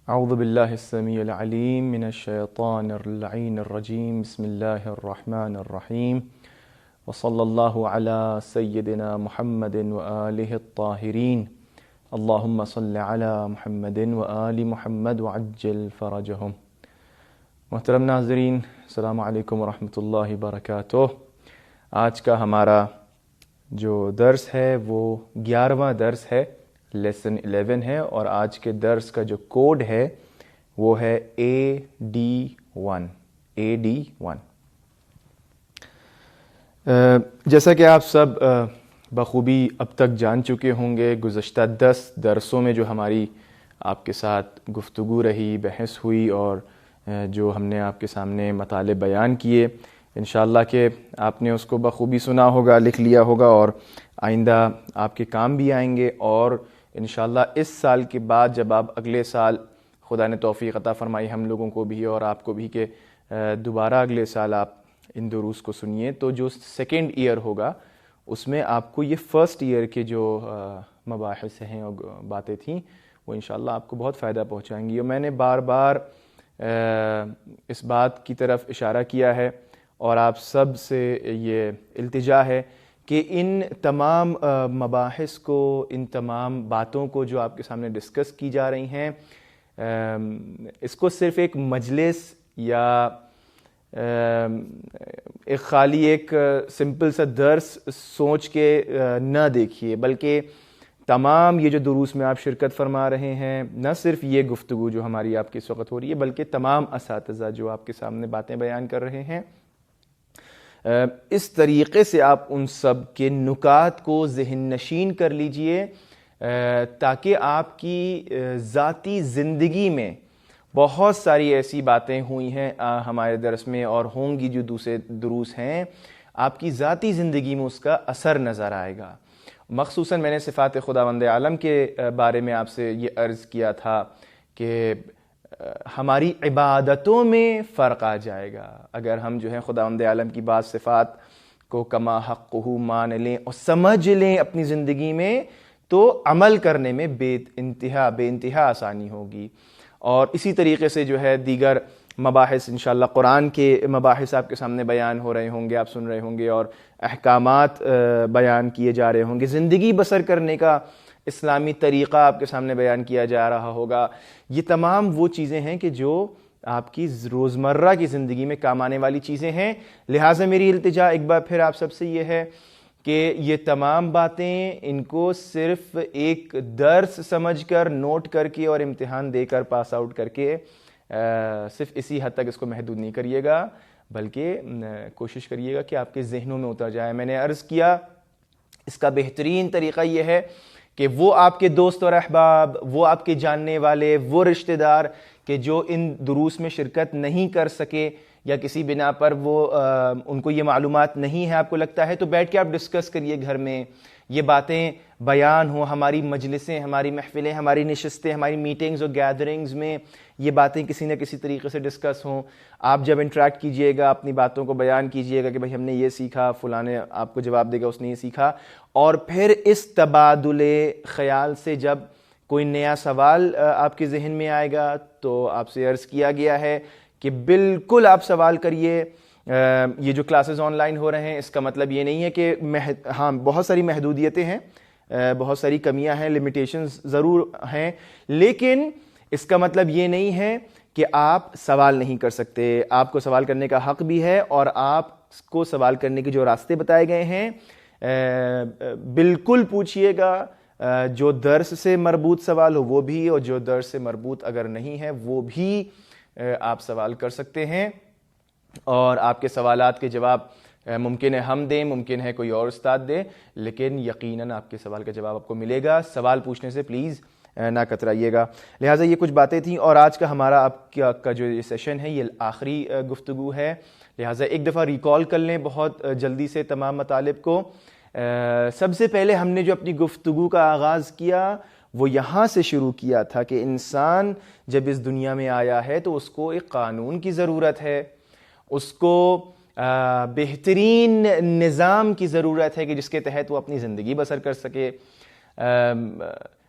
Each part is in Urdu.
اعوذ باللہ السمیع العلیم من الشیطان اللعین الرجیم بسم اللہ الرحمن الرحیم وصلی اللہ علی سیدنا محمد وآلہ الطاہرین اللہم صل علی محمد وآل محمد وعجل فرجہم۔ محترم ناظرین، السلام علیکم ورحمۃ اللہ وبرکاتہ۔ آج کا ہمارا جو درس ہے وہ 11واں درس ہے، لیسن 11 ہے، اور آج کے درس کا جو کوڈ ہے وہ ہے AD1 AD1۔ جیسا کہ آپ سب بخوبی اب تک جان چکے ہوں گے، گزشتہ 10 درسوں میں جو ہماری آپ کے ساتھ گفتگو رہی، بحث ہوئی، اور جو ہم نے آپ کے سامنے مطالب بیان کیے، انشاءاللہ کہ آپ نے اس کو بخوبی سنا ہوگا، لکھ لیا ہوگا، اور آئندہ آپ کے کام بھی آئیں گے۔ اور انشاءاللہ اس سال کے بعد جب آپ اگلے سال خدا نے توفیق عطا فرمائی ہم لوگوں کو بھی اور آپ کو بھی کہ دوبارہ اگلے سال آپ ان دروس کو سنیے، تو جو سیکنڈ ایئر ہوگا اس میں آپ کو یہ فرسٹ ایئر کے جو مباحث ہیں اور باتیں تھیں وہ انشاءاللہ آپ کو بہت فائدہ پہنچائیں گی۔ اور میں نے بار بار اس بات کی طرف اشارہ کیا ہے اور آپ سب سے یہ التجا ہے کہ ان تمام مباحث کو، ان تمام باتوں کو جو آپ کے سامنے ڈسکس کی جا رہی ہیں، اس کو صرف ایک مجلس یا ایک خالی ایک سمپل سا درس سوچ کے نہ دیکھیے، بلکہ تمام یہ جو دروس میں آپ شرکت فرما رہے ہیں، نہ صرف یہ گفتگو جو ہماری آپ کی اس وقت ہو رہی ہے، بلکہ تمام اساتذہ جو آپ کے سامنے باتیں بیان کر رہے ہیں، اس طریقے سے آپ ان سب کے نکات کو ذہن نشین کر لیجئے تاکہ آپ کی ذاتی زندگی میں بہت ساری ایسی باتیں ہوئی ہیں ہمارے درس میں اور ہوں گی جو دوسرے دروس ہیں، آپ کی ذاتی زندگی میں اس کا اثر نظر آئے گا۔ مخصوصاً میں نے صفات خداوند عالم کے بارے میں آپ سے یہ عرض کیا تھا کہ ہماری عبادتوں میں فرق آ جائے گا اگر ہم جو ہے خداوند عالم کی بعض صفات کو کما حقہ مان لیں اور سمجھ لیں اپنی زندگی میں، تو عمل کرنے میں بے انتہا آسانی ہوگی۔ اور اسی طریقے سے جو ہے دیگر مباحث انشاءاللہ قرآن کے مباحث آپ کے سامنے بیان ہو رہے ہوں گے، آپ سن رہے ہوں گے، اور احکامات بیان کیے جا رہے ہوں گے، زندگی بسر کرنے کا اسلامی طریقہ آپ کے سامنے بیان کیا جا رہا ہوگا۔ یہ تمام وہ چیزیں ہیں کہ جو آپ کی روزمرہ کی زندگی میں کام آنے والی چیزیں ہیں۔ لہٰذا میری التجا ایک بار پھر آپ سب سے یہ ہے کہ یہ تمام باتیں ان کو صرف ایک درس سمجھ کر، نوٹ کر کے اور امتحان دے کر پاس آؤٹ کر کے صرف اسی حد تک اس کو محدود نہیں کریے گا، بلکہ کوشش کریے گا کہ آپ کے ذہنوں میں اتر جائے۔ میں نے عرض کیا اس کا بہترین طریقہ یہ ہے کہ وہ آپ کے دوست اور احباب، وہ آپ کے جاننے والے، وہ رشتہ دار کہ جو ان دروس میں شرکت نہیں کر سکے یا کسی بنا پر وہ ان کو یہ معلومات نہیں ہے، آپ کو لگتا ہے، تو بیٹھ کے آپ ڈسکس کریے گھر میں، یہ باتیں بیان ہوں، ہماری مجلسیں، ہماری محفلیں، ہماری نشستیں، ہماری میٹنگز اور گیدرنگز میں یہ باتیں کسی نہ کسی طریقے سے ڈسکس ہوں۔ آپ جب انٹریکٹ کیجئے گا، اپنی باتوں کو بیان کیجئے گا کہ بھائی ہم نے یہ سیکھا، فلاں نے آپ کو جواب دے گا اس نے یہ سیکھا، اور پھر اس تبادلِ خیال سے جب کوئی نیا سوال آپ کے ذہن میں آئے گا تو آپ سے عرض کیا گیا ہے کہ بالکل آپ سوال کریے۔ یہ جو کلاسز آن لائن ہو رہے ہیں اس کا مطلب یہ نہیں ہے کہ ہاں بہت ساری محدودیتیں ہیں، بہت ساری کمیاں ہیں، لمیٹیشنز ضرور ہیں، لیکن اس کا مطلب یہ نہیں ہے کہ آپ سوال نہیں کر سکتے۔ آپ کو سوال کرنے کا حق بھی ہے، اور آپ کو سوال کرنے کے جو راستے بتائے گئے ہیں بالکل پوچھئے گا۔ جو درس سے مربوط سوال ہو وہ بھی، اور جو درس سے مربوط اگر نہیں ہے وہ بھی آپ سوال کر سکتے ہیں، اور آپ کے سوالات کے جواب ممکن ہے ہم دیں، ممکن ہے کوئی اور استاد دے، لیکن یقیناً آپ کے سوال کا جواب آپ کو ملے گا. سوال پوچھنے سے پلیز نہ کترائیے گا. لہٰذا یہ کچھ باتیں تھیں، اور آج کا ہمارا آپ کا جو یہ سیشن ہے یہ آخری گفتگو ہے. لہٰذا ایک دفعہ ریکال کر لیں بہت جلدی سے تمام مطالب کو. سب سے پہلے ہم نے جو اپنی گفتگو کا آغاز کیا وہ یہاں سے شروع کیا تھا کہ انسان جب اس دنیا میں آیا ہے تو اس کو ایک قانون کی ضرورت ہے، اس کو بہترین نظام کی ضرورت ہے کہ جس کے تحت وہ اپنی زندگی بسر کر سکے.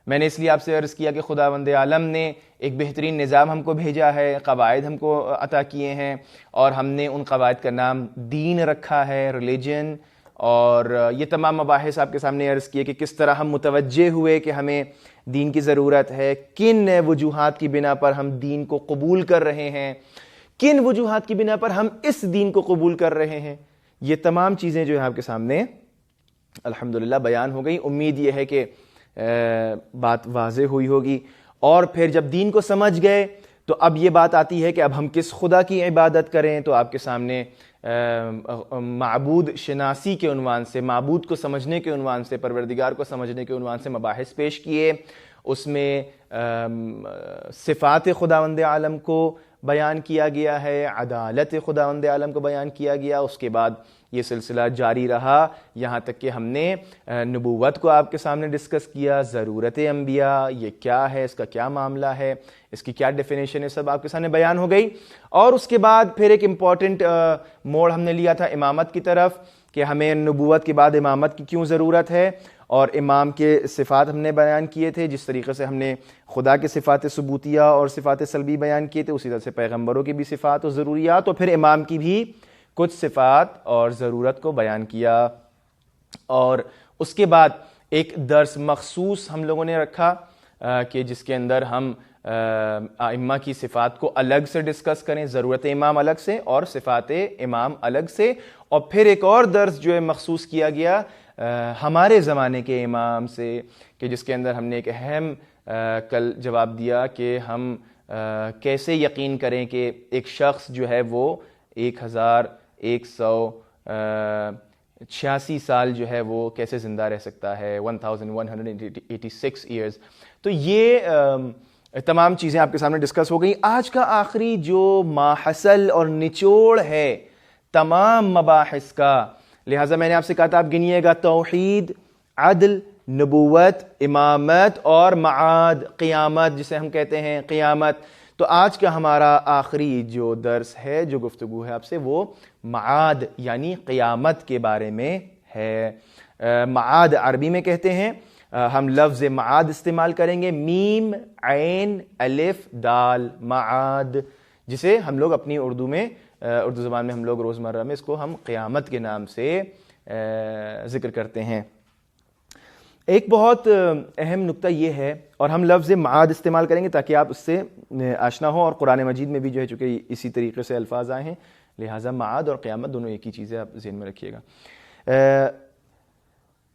میں نے اس لیے آپ سے عرض کیا کہ خداوند عالم نے ایک بہترین نظام ہم کو بھیجا ہے، قواعد ہم کو عطا کیے ہیں، اور ہم نے ان قواعد کا نام دین رکھا ہے، ریلیجن. اور یہ تمام مباحث آپ کے سامنے عرض کیے کہ کس طرح ہم متوجہ ہوئے کہ ہمیں دین کی ضرورت ہے، کن وجوہات کی بنا پر ہم دین کو قبول کر رہے ہیں، کن وجوہات کی بنا پر ہم اس دین کو قبول کر رہے ہیں. یہ تمام چیزیں جو ہیں آپ کے سامنے الحمدللہ بیان ہو گئی. امید یہ ہے کہ بات واضح ہوئی ہوگی. اور پھر جب دین کو سمجھ گئے تو اب یہ بات آتی ہے کہ اب ہم کس خدا کی عبادت کریں. تو آپ کے سامنے معبود شناسی کے عنوان سے، معبود کو سمجھنے کے عنوان سے، پروردگار کو سمجھنے کے عنوان سے مباحث پیش کیے. اس میں صفات خداوند عالم کو بیان کیا گیا ہے، عدالت خداوند عالم کو بیان کیا گیا. اس کے بعد یہ سلسلہ جاری رہا یہاں تک کہ ہم نے نبوت کو آپ کے سامنے ڈسکس کیا، ضرورت انبیاء یہ کیا ہے، اس کا کیا معاملہ ہے، اس کی کیا ڈیفینیشن ہے، سب آپ کے سامنے بیان ہو گئی. اور اس کے بعد پھر ایک امپورٹنٹ موڑ ہم نے لیا تھا امامت کی طرف، کہ ہمیں نبوت کے بعد امامت کی کیوں ضرورت ہے، اور امام کے صفات ہم نے بیان کیے تھے. جس طریقے سے ہم نے خدا کے صفات ثبوتیہ اور صفات سلبی بیان کیے تھے، اسی طرح سے پیغمبروں کی بھی صفات اور ضروریات، اور پھر امام کی بھی کچھ صفات اور ضرورت کو بیان کیا. اور اس کے بعد ایک درس مخصوص ہم لوگوں نے رکھا کہ جس کے اندر ہم ائمہ کی صفات کو الگ سے ڈسکس کریں، ضرورت امام الگ سے اور صفات امام الگ سے. اور پھر ایک اور درس جو ہے مخصوص کیا گیا ہمارے زمانے کے امام سے، کہ جس کے اندر ہم نے ایک اہم کل جواب دیا کہ ہم کیسے یقین کریں کہ ایک شخص جو ہے وہ 1186 سال جو ہے وہ کیسے زندہ رہ سکتا ہے، 1186 ایئرز. تو یہ تمام چیزیں آپ کے سامنے ڈسکس ہو گئی. آج کا آخری جو ماحصل اور نچوڑ ہے تمام مباحث کا، لہٰذا میں نے آپ سے کہا تھا آپ گنیے گا: توحید، عدل، نبوت، امامت اور معاد، قیامت جسے ہم کہتے ہیں قیامت. تو آج کا ہمارا آخری جو درس ہے، جو گفتگو ہے آپ سے، وہ معاد یعنی قیامت کے بارے میں ہے. معاد عربی میں کہتے ہیں، ہم لفظ معاد استعمال کریں گے، میم عین الف دال، معاد، جسے ہم لوگ اپنی اردو زبان میں ہم لوگ روزمرہ میں اس کو ہم قیامت کے نام سے ذکر کرتے ہیں. ایک بہت اہم نکتہ یہ ہے، اور ہم لفظ معاد استعمال کریں گے تاکہ آپ اس سے آشنا ہو، اور قرآن مجید میں بھی جو ہے چونکہ اسی طریقے سے الفاظ آئے ہیں، لہٰذا معاد اور قیامت دونوں ایک ہی چیزیں آپ ذہن میں رکھیے گا.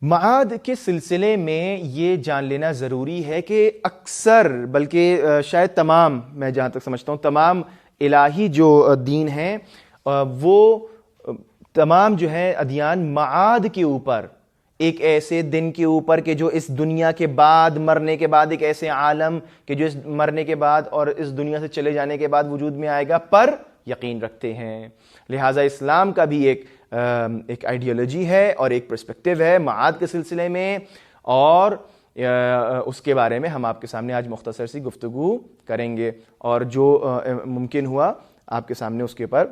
معاد کے سلسلے میں یہ جان لینا ضروری ہے کہ اکثر، بلکہ شاید تمام، میں جہاں تک سمجھتا ہوں تمام الہی جو دین ہیں وہ تمام جو ہے ادیان معاد کے اوپر، ایک ایسے دن کے اوپر کہ جو اس دنیا کے بعد، مرنے کے بعد، ایک ایسے عالم کہ جو اس مرنے کے بعد اور اس دنیا سے چلے جانے کے بعد وجود میں آئے گا، پر یقین رکھتے ہیں. لہٰذا اسلام کا بھی ایک آئیڈیالوجی ہے اور ایک پرسپیکٹیو ہے معاد کے سلسلے میں، اور اس کے بارے میں ہم آپ کے سامنے آج مختصر سی گفتگو کریں گے، اور جو ممکن ہوا آپ کے سامنے اس کے اوپر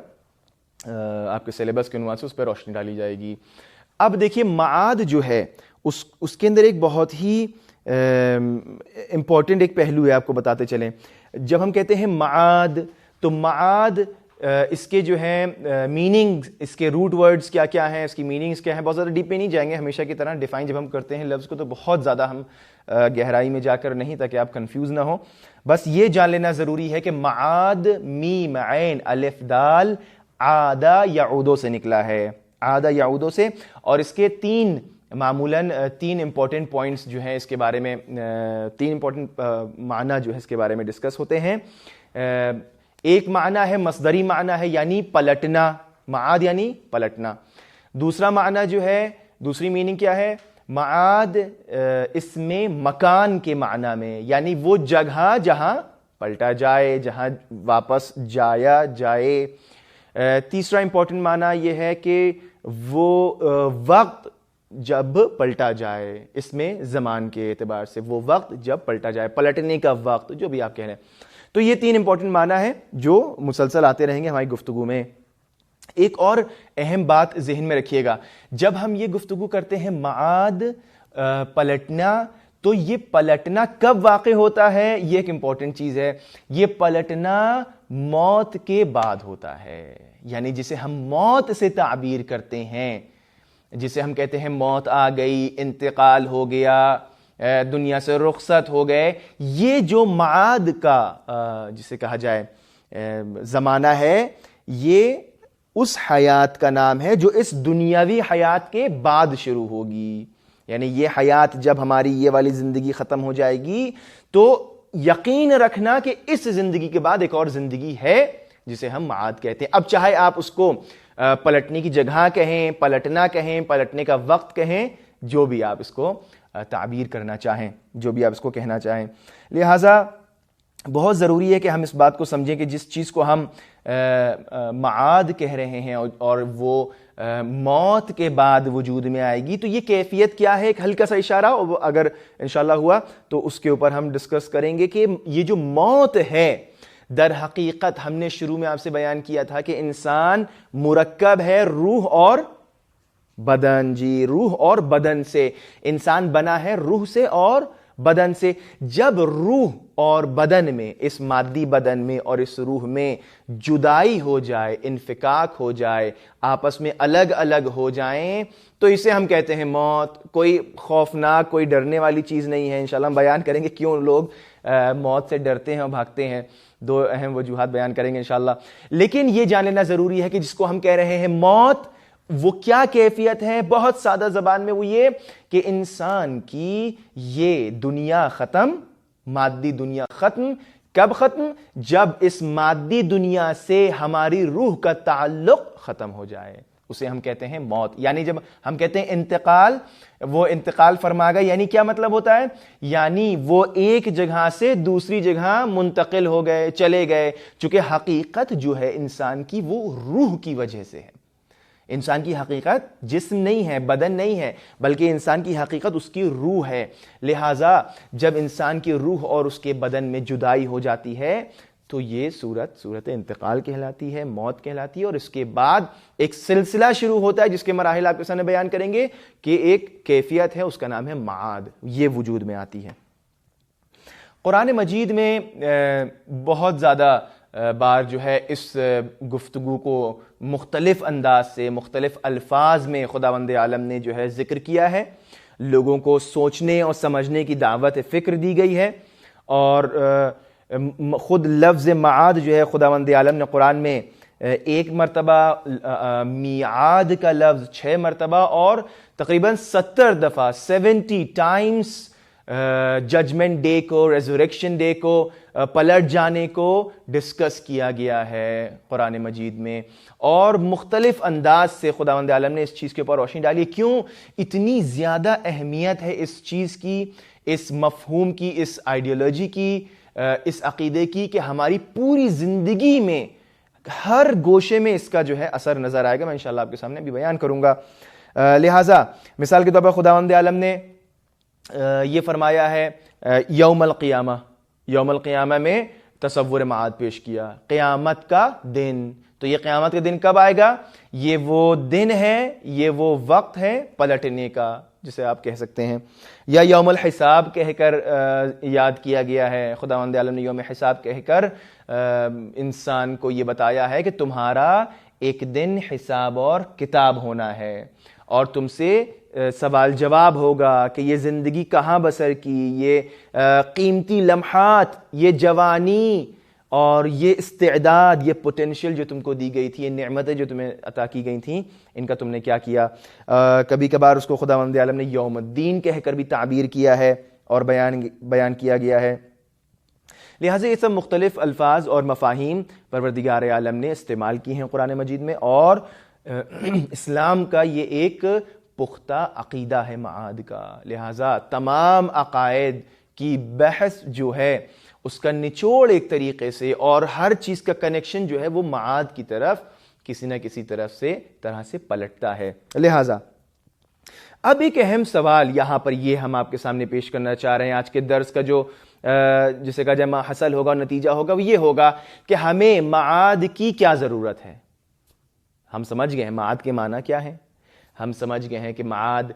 آپ کے سلیبس کے عنوان سے اس پہ روشنی ڈالی جائے گی. اب دیکھیے معاد جو ہے اس کے اندر ایک بہت ہی امپورٹنٹ ایک پہلو ہے، آپ کو بتاتے چلیں. جب ہم کہتے ہیں معاد، تو معاد اس کے جو ہیں میننگ، اس کے روٹ ورڈز کیا کیا ہیں، اس کی میننگز کیا ہیں، بہت زیادہ ڈیپ میں نہیں جائیں گے. ہمیشہ کی طرح ڈیفائن جب ہم کرتے ہیں لفظ کو تو بہت زیادہ ہم گہرائی میں جا کر نہیں، تاکہ آپ کنفیوز نہ ہو. بس یہ جان لینا ضروری ہے کہ معاد میم عین الف دال عادہ یعودو سے نکلا ہے، عادہ یعودو سے. اور اس کے معمولاً تین امپورٹنٹ پوائنٹس جو ہیں اس کے بارے میں، تین امپورٹنٹ معنی جو ہے اس کے بارے میں ڈسکس ہوتے ہیں. ایک معنی ہے مصدری معنی ہے، یعنی پلٹنا، معاد یعنی پلٹنا. دوسرا معنی جو ہے، دوسری میننگ کیا ہے؟ معاد اس میں مکان کے معنی میں، یعنی وہ جگہ جہاں پلٹا جائے، جہاں واپس جایا جائے۔ تیسرا امپورٹنٹ معنی یہ ہے کہ وہ وقت جب پلٹا جائے، اس میں زمان کے اعتبار سے وہ وقت جب پلٹا جائے، پلٹنے کا وقت، جو بھی آپ کہہ رہے ہیں۔ تو یہ 3 امپورٹنٹ معنی ہیں جو مسلسل آتے رہیں گے ہماری گفتگو میں۔ ایک اور اہم بات ذہن میں رکھیے گا، جب ہم یہ گفتگو کرتے ہیں معاد، پلٹنا، تو یہ پلٹنا کب واقع ہوتا ہے؟ یہ ایک امپورٹنٹ چیز ہے، یہ پلٹنا موت کے بعد ہوتا ہے، یعنی جسے ہم موت سے تعبیر کرتے ہیں، جسے ہم کہتے ہیں موت آ گئی، انتقال ہو گیا، دنیا سے رخصت ہو گئے، یہ جو معاد کا جسے کہا جائے زمانہ ہے، یہ اس حیات کا نام ہے جو اس دنیاوی حیات کے بعد شروع ہوگی۔ یعنی یہ حیات جب ہماری یہ والی زندگی ختم ہو جائے گی تو یقین رکھنا کہ اس زندگی کے بعد ایک اور زندگی ہے جسے ہم معاد کہتے ہیں۔ اب چاہے آپ اس کو پلٹنے کی جگہ کہیں، پلٹنا کہیں، پلٹنے کا وقت کہیں، جو بھی آپ اس کو تعبیر کرنا چاہیں، جو بھی آپ اس کو کہنا چاہیں۔ لہٰذا بہت ضروری ہے کہ ہم اس بات کو سمجھیں کہ جس چیز کو ہم معاد کہہ رہے ہیں اور وہ موت کے بعد وجود میں آئے گی، تو یہ کیفیت کیا ہے؟ ایک ہلکا سا اشارہ اگر انشاءاللہ ہوا تو اس کے اوپر ہم ڈسکس کریں گے کہ یہ جو موت ہے، در حقیقت ہم نے شروع میں آپ سے بیان کیا تھا کہ انسان مرکب ہے روح اور بدن، جی روح اور بدن سے، انسان بنا ہے روح سے اور بدن سے۔ جب روح اور بدن میں، اس مادی بدن میں اور اس روح میں جدائی ہو جائے، انفکاک ہو جائے، آپس میں الگ الگ ہو جائیں، تو اسے ہم کہتے ہیں موت۔ کوئی خوفناک، کوئی ڈرنے والی چیز نہیں ہے۔ انشاءاللہ ہم بیان کریں گے کیوں لوگ موت سے ڈرتے ہیں اور بھاگتے ہیں، 2 اہم وجوہات بیان کریں گے انشاءاللہ۔ لیکن یہ جان لینا ضروری ہے کہ جس کو ہم کہہ رہے ہیں موت، وہ کیا کیفیت ہے؟ بہت سادہ زبان میں وہ یہ کہ انسان کی یہ دنیا ختم، مادی دنیا ختم۔ کب ختم؟ جب اس مادی دنیا سے ہماری روح کا تعلق ختم ہو جائے، اسے ہم کہتے ہیں موت۔ یعنی جب ہم کہتے ہیں انتقال، وہ انتقال فرما گئے، یعنی کیا مطلب ہوتا ہے؟ یعنی وہ ایک جگہ سے دوسری جگہ منتقل ہو گئے، چلے گئے، چونکہ حقیقت جو ہے انسان کی وہ روح کی وجہ سے ہے۔ انسان کی حقیقت جسم نہیں ہے، بدن نہیں ہے، بلکہ انسان کی حقیقت اس کی روح ہے۔ لہٰذا جب انسان کی روح اور اس کے بدن میں جدائی ہو جاتی ہے تو یہ صورت انتقال کہلاتی ہے، موت کہلاتی ہے، اور اس کے بعد ایک سلسلہ شروع ہوتا ہے جس کے مراحل آپ کے سامنے بیان کریں گے کہ ایک کیفیت ہے، اس کا نام ہے معاد، یہ وجود میں آتی ہے۔ قرآن مجید میں بہت زیادہ بار جو ہے اس گفتگو کو مختلف انداز سے، مختلف الفاظ میں خداوند عالم نے جو ہے ذکر کیا ہے، لوگوں کو سوچنے اور سمجھنے کی دعوت فکر دی گئی ہے، اور خود لفظ معاد جو ہے خداوند عالم نے قرآن میں 1 مرتبہ، میعاد کا لفظ 6 مرتبہ، اور تقریباً 70 دفعہ 70 ٹائمز ججمنٹ ڈے کو، ریزوریکشن ڈے کو، پلٹ جانے کو ڈسکس کیا گیا ہے قرآن مجید میں، اور مختلف انداز سے خداوند عالم نے اس چیز کے اوپر روشنی ڈالی۔ کیوں اتنی زیادہ اہمیت ہے اس چیز کی، اس مفہوم کی، اس آئیڈیالوجی کی، اس عقیدے کی، کہ ہماری پوری زندگی میں ہر گوشے میں اس کا جو ہے اثر نظر آئے گا۔ میں انشاءاللہ آپ کے سامنے بھی بیان کروں گا۔ لہٰذا مثال کے طور پر خداوند عالم نے یہ فرمایا ہے یوم القیامہ، یوم القیامہ میں تصور معاد پیش کیا، قیامت کا دن۔ تو یہ قیامت کا دن کب آئے گا؟ یہ وہ دن ہے، یہ وہ وقت ہے پلٹنے کا، جسے آپ کہہ سکتے ہیں، یا یوم الحساب کہہ کر یاد کیا گیا ہے۔ خداوند عالم نے یوم حساب کہہ کر انسان کو یہ بتایا ہے کہ تمہارا ایک دن حساب اور کتاب ہونا ہے، اور تم سے سوال جواب ہوگا کہ یہ زندگی کہاں بسر کی، یہ قیمتی لمحات، یہ جوانی اور یہ استعداد، یہ پوٹینشیل جو تم کو دی گئی تھی، یہ نعمتیں جو تمہیں عطا کی گئی تھیں، ان کا تم نے کیا کیا۔ کبھی کبھار اس کو خداوند عالم نے یوم الدین کہہ کر بھی تعبیر کیا ہے اور بیان کیا گیا ہے۔ لہٰذا یہ سب مختلف الفاظ اور مفاہیم پروردگار عالم نے استعمال کی ہیں قرآن مجید میں، اور اسلام کا یہ ایک پختہ عقیدہ ہے معاد کا، لہٰذا تمام عقائد کی بحث جو ہے اس کا نچوڑ ایک طریقے سے اور ہر چیز کا کنیکشن جو ہے وہ معاد کی طرف کسی نہ کسی طرح سے پلٹتا ہے۔ لہٰذا اب ایک اہم سوال یہاں پر یہ ہم آپ کے سامنے پیش کرنا چاہ رہے ہیں، آج کے درس کا جو جسے کا جمع حاصل ہوگا اور نتیجہ ہوگا وہ یہ ہوگا کہ ہمیں معاد کی کیا ضرورت ہے۔ ہم سمجھ گئے ہیں معاد کے معنی کیا ہے، ہم سمجھ گئے ہیں کہ معاد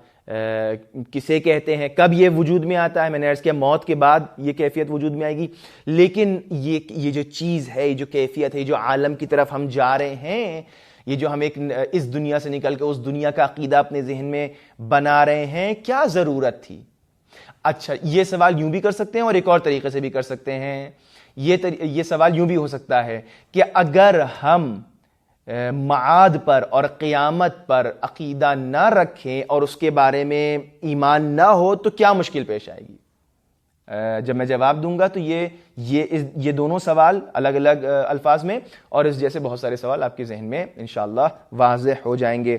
کسے کہتے ہیں، کب یہ وجود میں آتا ہے، میں نے عرض کیا موت کے بعد یہ کیفیت وجود میں آئے گی، لیکن یہ جو چیز ہے، یہ جو کیفیت ہے، جو عالم کی طرف ہم جا رہے ہیں، یہ جو ہم ایک اس دنیا سے نکل کے اس دنیا کا عقیدہ اپنے ذہن میں بنا رہے ہیں، کیا ضرورت تھی؟ اچھا، یہ سوال یوں بھی کر سکتے ہیں اور ایک اور طریقے سے بھی کر سکتے ہیں۔ یہ سوال یوں بھی ہو سکتا ہے کہ اگر ہم معاد پر اور قیامت پر عقیدہ نہ رکھیں اور اس کے بارے میں ایمان نہ ہو تو کیا مشکل پیش آئے گی؟ جب میں جواب دوں گا تو یہ دونوں سوال الگ الگ الفاظ میں اور اس جیسے بہت سارے سوال آپ کے ذہن میں انشاءاللہ واضح ہو جائیں گے۔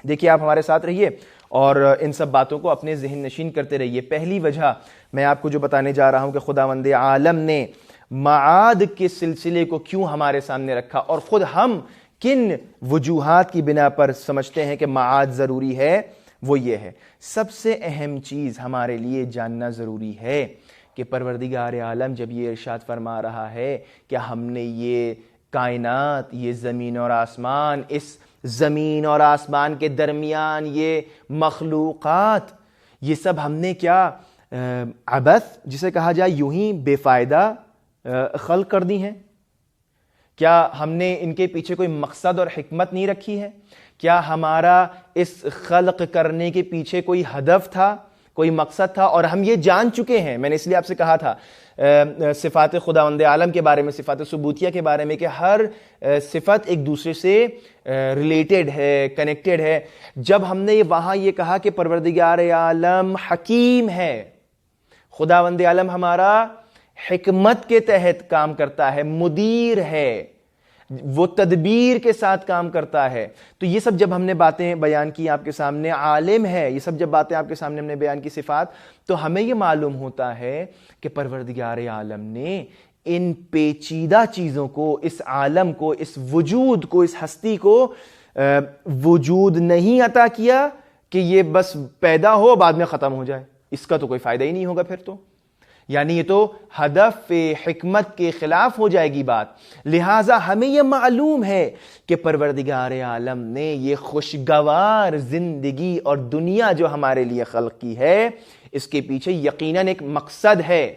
دیکھیے، آپ ہمارے ساتھ رہیے اور ان سب باتوں کو اپنے ذہن نشین کرتے رہیے۔ پہلی وجہ میں آپ کو جو بتانے جا رہا ہوں کہ خداوند عالم نے معاد کے سلسلے کو کیوں ہمارے سامنے رکھا اور خود ہم کن وجوہات کی بنا پر سمجھتے ہیں کہ معاد ضروری ہے، وہ یہ ہے۔ سب سے اہم چیز ہمارے لیے جاننا ضروری ہے کہ پروردگار عالم جب یہ ارشاد فرما رہا ہے کہ ہم نے یہ کائنات، یہ زمین اور آسمان، اس زمین اور آسمان کے درمیان یہ مخلوقات، یہ سب ہم نے کیا عبث جسے کہا جائے یوں ہی بے فائدہ خلق کر دی ہیں؟ کیا ہم نے ان کے پیچھے کوئی مقصد اور حکمت نہیں رکھی ہے؟ کیا ہمارا اس خلق کرنے کے پیچھے کوئی ہدف تھا، کوئی مقصد تھا؟ اور ہم یہ جان چکے ہیں، میں نے اس لیے آپ سے کہا تھا صفات خداوند عالم کے بارے میں، صفات ثبوتیہ کے بارے میں، کہ ہر صفت ایک دوسرے سے ریلیٹڈ ہے، کنیکٹڈ ہے۔ جب ہم نے وہاں یہ کہا کہ پروردگار عالم حکیم ہے، خداوند عالم ہمارا حکمت کے تحت کام کرتا ہے، مدیر ہے، وہ تدبیر کے ساتھ کام کرتا ہے، تو یہ سب جب ہم نے باتیں بیان کی آپ کے سامنے، عالم ہے، یہ سب جب باتیں آپ کے سامنے ہم نے بیان کی صفات، تو ہمیں یہ معلوم ہوتا ہے کہ پروردگار عالم نے ان پیچیدہ چیزوں کو، اس عالم کو، اس وجود کو، اس ہستی کو وجود نہیں عطا کیا کہ یہ بس پیدا ہو بعد میں ختم ہو جائے، اس کا تو کوئی فائدہ ہی نہیں ہوگا پھر تو، یعنی یہ تو ہدف حکمت کے خلاف ہو جائے گی بات۔ لہٰذا ہمیں یہ معلوم ہے کہ پروردگار عالم نے یہ خوشگوار زندگی اور دنیا جو ہمارے لیے خلق کی ہے، اس کے پیچھے یقیناً ایک مقصد ہے،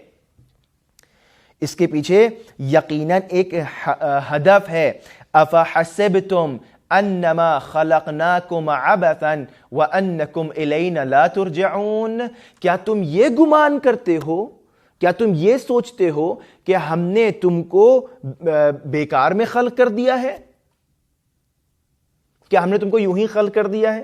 اس کے پیچھے یقیناً ایک ہدف ہے۔ افحسبتم انما خلقناکم عبثا وانکم الینا لا ترجعون، کیا تم یہ گمان کرتے ہو، کیا تم یہ سوچتے ہو کہ ہم نے تم کو بیکار میں خلق کر دیا ہے؟ کیا ہم نے تم کو یوں ہی خلق کر دیا ہے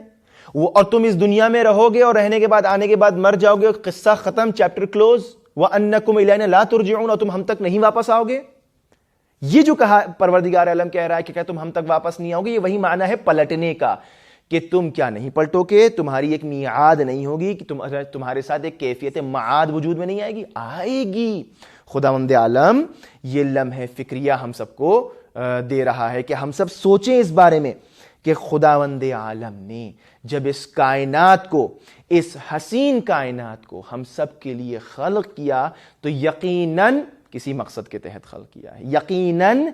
اور تم اس دنیا میں رہو گے اور رہنے کے بعد آنے کے بعد مر جاؤ گے، قصہ ختم، چیپٹر کلوز، وَأَنَّكُمْ إِلَيْنَا لَا تُرْجِعُونَ، اور تم ہم تک نہیں واپس آؤ گے؟ یہ جو کہا پروردگار عالم کہہ رہا ہے کہ کیا تم ہم تک واپس نہیں آؤ گے، یہ وہی معنی ہے پلٹنے کا، کہ تم کیا نہیں پلٹو گے، تمہاری ایک میعاد نہیں ہوگی، کہ تمہارے ساتھ ایک کیفیت معاد وجود میں نہیں آئے گی، آئے گی۔ خداوند عالم یہ لمحہ فکریہ ہم سب کو دے رہا ہے کہ ہم سب سوچیں اس بارے میں کہ خداوند عالم نے جب اس کائنات کو، اس حسین کائنات کو ہم سب کے لیے خلق کیا تو یقیناً کسی مقصد کے تحت خلق کیا ہے، یقیناً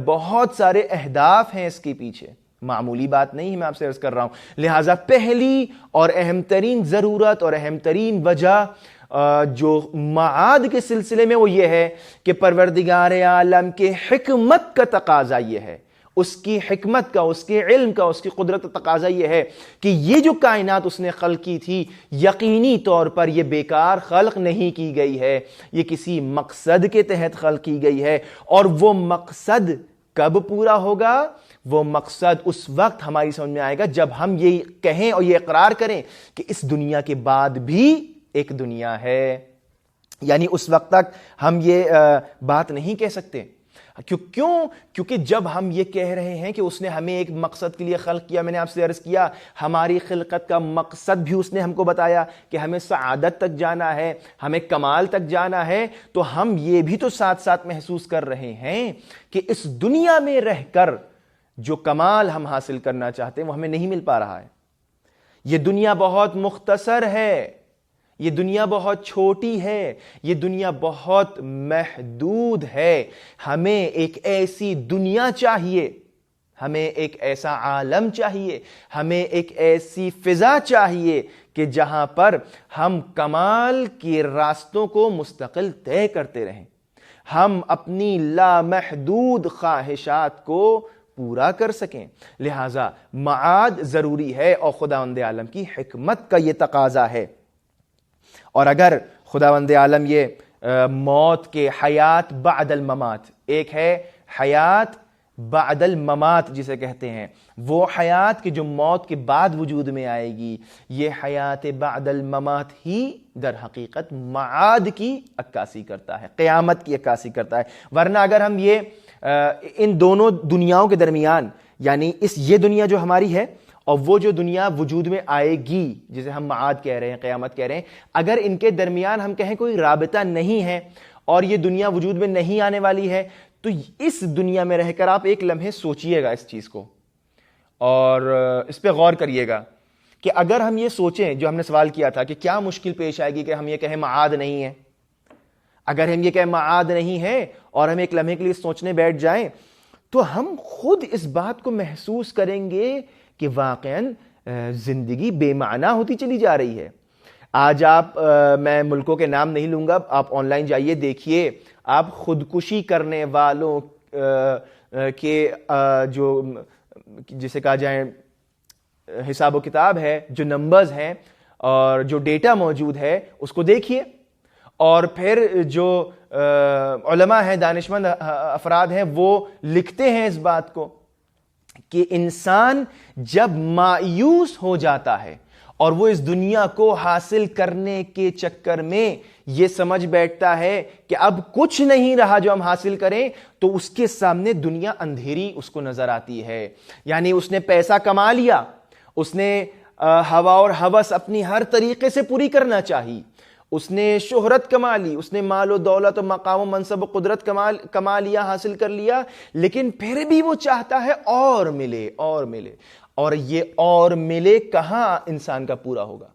بہت سارے اہداف ہیں اس کے پیچھے، معمولی بات نہیں ہے، میں آپ سے عرض کر رہا ہوں۔ لہٰذا پہلی اور اہم ترین ضرورت اور اہم ترین وجہ جو معاد کے سلسلے میں وہ یہ ہے کہ پروردگار عالم کے حکمت کا تقاضا یہ ہے، اس کی حکمت کا، اس کے علم کا، اس کی قدرت کا تقاضا یہ ہے کہ یہ جو کائنات اس نے خلق کی تھی یقینی طور پر یہ بیکار خلق نہیں کی گئی ہے، یہ کسی مقصد کے تحت خلق کی گئی ہے، اور وہ مقصد کب پورا ہوگا؟ وہ مقصد اس وقت ہماری سمجھ میں آئے گا جب ہم یہ کہیں اور یہ اقرار کریں کہ اس دنیا کے بعد بھی ایک دنیا ہے۔ یعنی اس وقت تک ہم یہ بات نہیں کہہ سکتے، کیوں؟ کیونکہ جب ہم یہ کہہ رہے ہیں کہ اس نے ہمیں ایک مقصد کے لیے خلق کیا، میں نے آپ سے عرض کیا ہماری خلقت کا مقصد بھی اس نے ہم کو بتایا کہ ہمیں سعادت تک جانا ہے، ہمیں کمال تک جانا ہے، تو ہم یہ بھی تو ساتھ ساتھ محسوس کر رہے ہیں کہ اس دنیا میں رہ کر جو کمال ہم حاصل کرنا چاہتے ہیں وہ ہمیں نہیں مل پا رہا ہے۔ یہ دنیا بہت مختصر ہے، یہ دنیا بہت چھوٹی ہے، یہ دنیا بہت محدود ہے۔ ہمیں ایک ایسی دنیا چاہیے، ہمیں ایک ایسا عالم چاہیے، ہمیں ایک ایسی فضا چاہیے کہ جہاں پر ہم کمال کے راستوں کو مستقل طے کرتے رہیں، ہم اپنی لامحدود خواہشات کو پورا کر سکیں۔ لہٰذا معاد ضروری ہے اور خداوند عالم کی حکمت کا یہ تقاضا ہے۔ اور اگر خداوند عالم یہ موت کے حیات بعد الممات، ایک ہے حیات بعد الممات جسے کہتے ہیں، وہ حیات کی جو موت کے بعد وجود میں آئے گی، یہ حیات بعد الممات ہی در حقیقت معاد کی عکاسی کرتا ہے، قیامت کی عکاسی کرتا ہے۔ ورنہ اگر ہم یہ ان دونوں دنیاؤں کے درمیان، یعنی یہ دنیا جو ہماری ہے اور وہ جو دنیا وجود میں آئے گی جسے ہم معاد کہہ رہے ہیں، قیامت کہہ رہے ہیں، اگر ان کے درمیان ہم کہیں کوئی رابطہ نہیں ہے اور یہ دنیا وجود میں نہیں آنے والی ہے، تو اس دنیا میں رہ کر آپ ایک لمحے سوچئے گا اس چیز کو اور اس پہ غور کریے گا کہ اگر ہم یہ سوچیں جو ہم نے سوال کیا تھا کہ کیا مشکل پیش آئے گی کہ ہم یہ کہیں معاد نہیں ہے، اگر ہم یہ کہیں معاد نہیں ہے اور ہم ایک لمحے کے لیے سوچنے بیٹھ جائیں تو ہم خود اس بات کو محسوس کریں گے کہ واقعاً زندگی بے معنی ہوتی چلی جا رہی ہے۔ آج آپ میں ملکوں کے نام نہیں لوں گا، آپ آن لائن جائیے دیکھیے، آپ خودکشی کرنے والوں کے جو جسے کہا جائے حساب و کتاب ہے، جو نمبرز ہیں اور جو ڈیٹا موجود ہے اس کو دیکھیے، اور پھر جو علماء ہیں، دانشمند افراد ہیں، وہ لکھتے ہیں اس بات کو کہ انسان جب مایوس ہو جاتا ہے اور وہ اس دنیا کو حاصل کرنے کے چکر میں یہ سمجھ بیٹھتا ہے کہ اب کچھ نہیں رہا جو ہم حاصل کریں، تو اس کے سامنے دنیا اندھیری اس کو نظر آتی ہے۔ یعنی اس نے پیسہ کما لیا، اس نے ہوا اور ہوس اپنی ہر طریقے سے پوری کرنا چاہی، اس نے شہرت کما لی، اس نے مال و دولت و مقام و منصب و قدرت کما لیا، حاصل کر لیا، لیکن پھر بھی وہ چاہتا ہے اور ملے اور ملے، اور یہ اور ملے کہاں انسان کا پورا ہوگا؟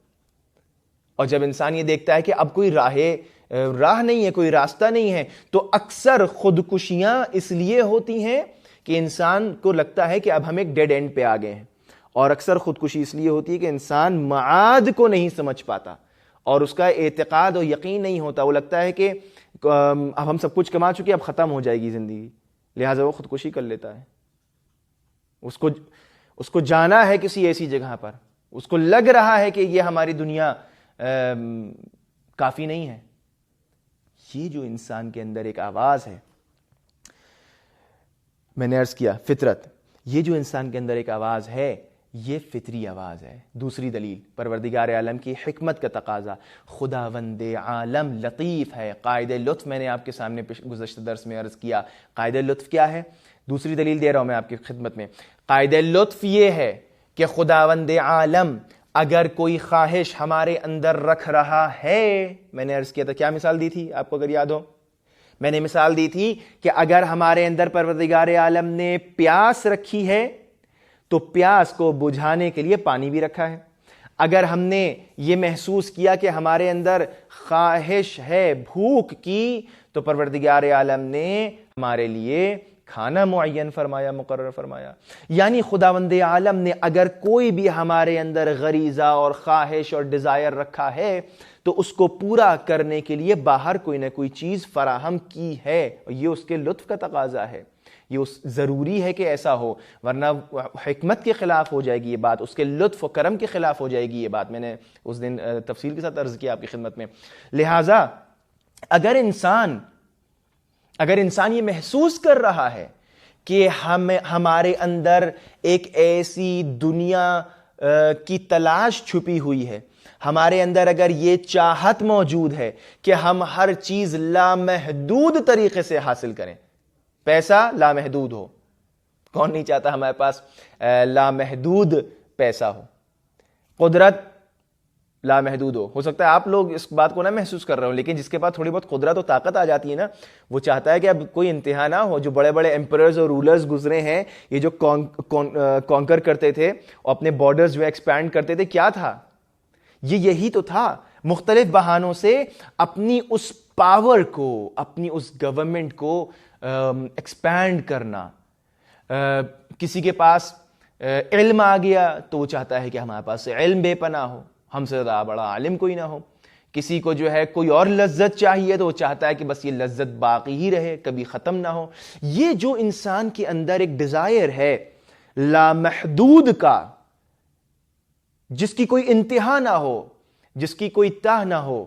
اور جب انسان یہ دیکھتا ہے کہ اب کوئی راہ نہیں ہے، کوئی راستہ نہیں ہے، تو اکثر خودکشیاں اس لیے ہوتی ہیں کہ انسان کو لگتا ہے کہ اب ہم ایک ڈیڈ اینڈ پہ آ گئے ہیں، اور اکثر خودکشی اس لیے ہوتی ہے کہ انسان معاد کو نہیں سمجھ پاتا اور اس کا اعتقاد و یقین نہیں ہوتا، وہ لگتا ہے کہ اب ہم سب کچھ کما چکے، اب ختم ہو جائے گی زندگی، لہٰذا وہ خودکشی کر لیتا ہے۔ اس کو جانا ہے کسی ایسی جگہ پر، اس کو لگ رہا ہے کہ یہ ہماری دنیا کافی نہیں ہے۔ یہ جو انسان کے اندر ایک آواز ہے، میں نے عرض کیا فطرت، یہ جو انسان کے اندر ایک آواز ہے، یہ فطری آواز ہے۔ دوسری دلیل پروردگار عالم کی حکمت کا تقاضا، خداوند عالم لطیف ہے، قائد لطف۔ میں نے آپ کے سامنے گزشتہ درس میں عرض کیا قائد لطف کیا ہے، دوسری دلیل دے رہا ہوں میں آپ کی خدمت میں۔ قائد لطف یہ ہے کہ خداوند عالم اگر کوئی خواہش ہمارے اندر رکھ رہا ہے، میں نے عرض کیا تھا، کیا مثال دی تھی آپ کو اگر یاد ہو؟ میں نے مثال دی تھی کہ اگر ہمارے اندر پروردگار عالم نے پیاس رکھی ہے تو پیاس کو بجھانے کے لیے پانی بھی رکھا ہے۔ اگر ہم نے یہ محسوس کیا کہ ہمارے اندر خواہش ہے بھوک کی، تو پروردگار عالم نے ہمارے لیے کھانا معین فرمایا، مقرر فرمایا۔ یعنی خداوند عالم نے اگر کوئی بھی ہمارے اندر غریزہ اور خواہش اور ڈیزائر رکھا ہے تو اس کو پورا کرنے کے لیے باہر کوئی نہ کوئی چیز فراہم کی ہے، اور یہ اس کے لطف کا تقاضا ہے، یہ ضروری ہے کہ ایسا ہو، ورنہ حکمت کے خلاف ہو جائے گی یہ بات، اس کے لطف و کرم کے خلاف ہو جائے گی یہ بات۔ میں نے اس دن تفصیل کے ساتھ عرض کیا آپ کی خدمت میں۔ لہٰذا اگر انسان یہ محسوس کر رہا ہے کہ ہمارے اندر ایک ایسی دنیا کی تلاش چھپی ہوئی ہے، ہمارے اندر اگر یہ چاہت موجود ہے کہ ہم ہر چیز لامحدود طریقے سے حاصل کریں، پیسہ لامحدود ہو. کون نہیں چاہتا ہمارے پاس لامحدود پیسہ ہو؟ قدرت لامحدود ہو سکتا ہے آپ لوگ اس بات کو نہ محسوس کر رہے ہو، لیکن جس کے پاس تھوڑی بہت قدرت و طاقت آ جاتی ہے نا، وہ چاہتا ہے کہ اب کوئی انتہا نہ ہو. جو بڑے بڑے ایمپررز اور رولرز گزرے ہیں، یہ جو کانکر کرتے تھے اور اپنے بارڈرز جو ایکسپینڈ کرتے تھے، کیا تھا؟ یہی تو تھا، مختلف بہانوں سے اپنی اس پاور کو، اپنی اس گورنمنٹ کو ایکسپینڈ کرنا. کسی کے پاس علم آ گیا تو وہ چاہتا ہے کہ ہمارے پاس علم بے پناہ ہو، ہم سے زیادہ بڑا عالم کوئی نہ ہو. کسی کو جو ہے کوئی اور لذت چاہیے تو وہ چاہتا ہے کہ بس یہ لذت باقی ہی رہے، کبھی ختم نہ ہو. یہ جو انسان کے اندر ایک ڈیزائر ہے لامحدود کا، جس کی کوئی انتہا نہ ہو، جس کی کوئی تہ نہ ہو،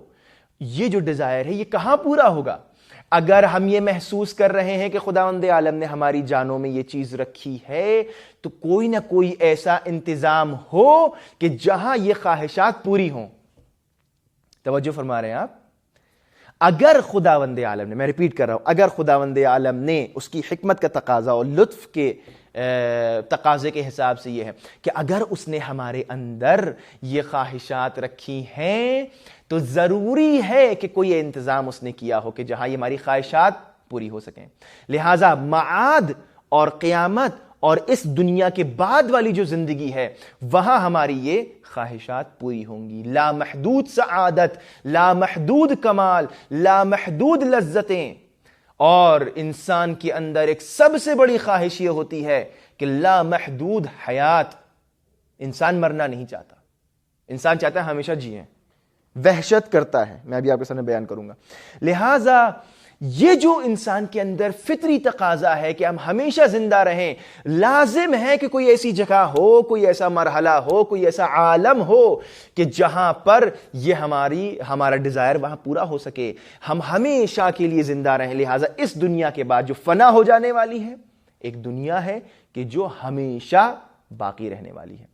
یہ جو ڈیزائر ہے یہ کہاں پورا ہوگا؟ اگر ہم یہ محسوس کر رہے ہیں کہ خداوند عالم نے ہماری جانوں میں یہ چیز رکھی ہے، تو کوئی نہ کوئی ایسا انتظام ہو کہ جہاں یہ خواہشات پوری ہوں. توجہ فرما رہے ہیں آپ؟ اگر خداوند عالم نے، میں ریپیٹ کر رہا ہوں، اگر خداوند عالم نے، اس کی حکمت کا تقاضا اور لطف کے تقاضے کے حساب سے یہ ہے کہ اگر اس نے ہمارے اندر یہ خواہشات رکھی ہیں تو ضروری ہے کہ کوئی انتظام اس نے کیا ہو کہ جہاں یہ ہماری خواہشات پوری ہو سکیں. لہٰذا معاد اور قیامت اور اس دنیا کے بعد والی جو زندگی ہے، وہاں ہماری یہ خواہشات پوری ہوں گی. لامحدود سعادت، لامحدود کمال، لامحدود لذتیں. اور انسان کے اندر ایک سب سے بڑی خواہش یہ ہوتی ہے کہ لامحدود حیات. انسان مرنا نہیں چاہتا، انسان چاہتا ہے ہمیشہ جیئیں، وحشت کرتا ہے. میں ابھی آپ کے سامنے بیان کروں گا. لہٰذا یہ جو انسان کے اندر فطری تقاضا ہے کہ ہم ہمیشہ زندہ رہیں، لازم ہے کہ کوئی ایسی جگہ ہو، کوئی ایسا مرحلہ ہو، کوئی ایسا عالم ہو کہ جہاں پر یہ ہمارا ڈیزائر وہاں پورا ہو سکے، ہم ہمیشہ کے لیے زندہ رہیں. لہٰذا اس دنیا کے بعد جو فنا ہو جانے والی ہے، ایک دنیا ہے کہ جو ہمیشہ باقی رہنے والی ہے.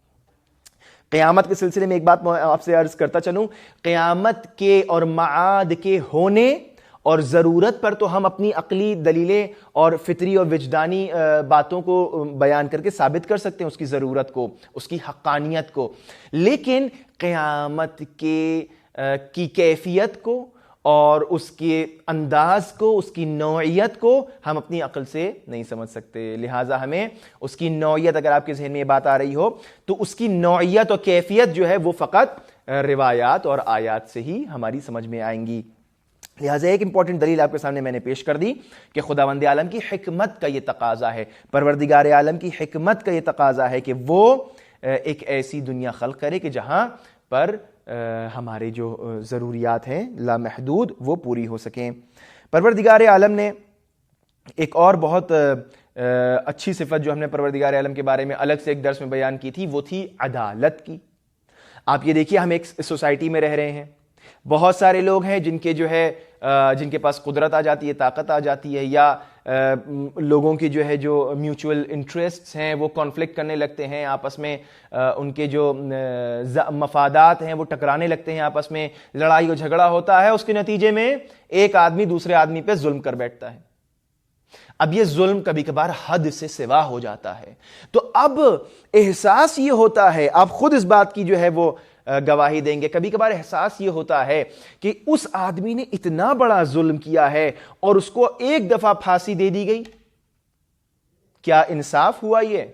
قیامت کے سلسلے میں ایک بات میں آپ سے عرض کرتا چلوں. قیامت کے اور معاد کے ہونے اور ضرورت پر تو ہم اپنی عقلی دلیلیں اور فطری اور وجدانی باتوں کو بیان کر کے ثابت کر سکتے ہیں، اس کی ضرورت کو، اس کی حقانیت کو. لیکن قیامت کی کیفیت کو اور اس کے انداز کو، اس کی نوعیت کو ہم اپنی عقل سے نہیں سمجھ سکتے. لہٰذا ہمیں اس کی نوعیت، اگر آپ کے ذہن میں یہ بات آ رہی ہو تو اس کی نوعیت اور کیفیت جو ہے وہ فقط روایات اور آیات سے ہی ہماری سمجھ میں آئیں گی. لہٰذا ایک امپورٹنٹ دلیل آپ کے سامنے میں نے پیش کر دی کہ خداوند عالم کی حکمت کا یہ تقاضا ہے، پروردگار عالم کی حکمت کا یہ تقاضا ہے کہ وہ ایک ایسی دنیا خلق کرے کہ جہاں پر ہمارے جو ضروریات ہیں لامحدود وہ پوری ہو سکیں. پروردگار عالم نے ایک اور بہت اچھی صفت جو ہم نے پروردگار عالم کے بارے میں الگ سے ایک درس میں بیان کی تھی، وہ تھی عدالت کی. آپ یہ دیکھیے، ہم ایک سوسائٹی میں رہ رہے ہیں، بہت سارے لوگ ہیں جن کے پاس قدرت آ جاتی ہے، طاقت آ جاتی ہے، یا لوگوں کی جو میوچول انٹرسٹس ہیں وہ کانفلکٹ کرنے لگتے ہیں آپس میں، ان کے جو مفادات ہیں وہ ٹکرانے لگتے ہیں آپس میں، لڑائی و جھگڑا ہوتا ہے. اس کے نتیجے میں ایک آدمی دوسرے آدمی پہ ظلم کر بیٹھتا ہے. اب یہ ظلم کبھی کبھار حد سے سوا ہو جاتا ہے. تو اب احساس یہ ہوتا ہے، آپ خود اس بات کی جو ہے وہ گواہی دیں گے، کبھی کبھار احساس یہ ہوتا ہے کہ اس آدمی نے اتنا بڑا ظلم کیا ہے اور اس کو ایک دفعہ پھانسی دے دی گئی. کیا انصاف ہوا؟ یہ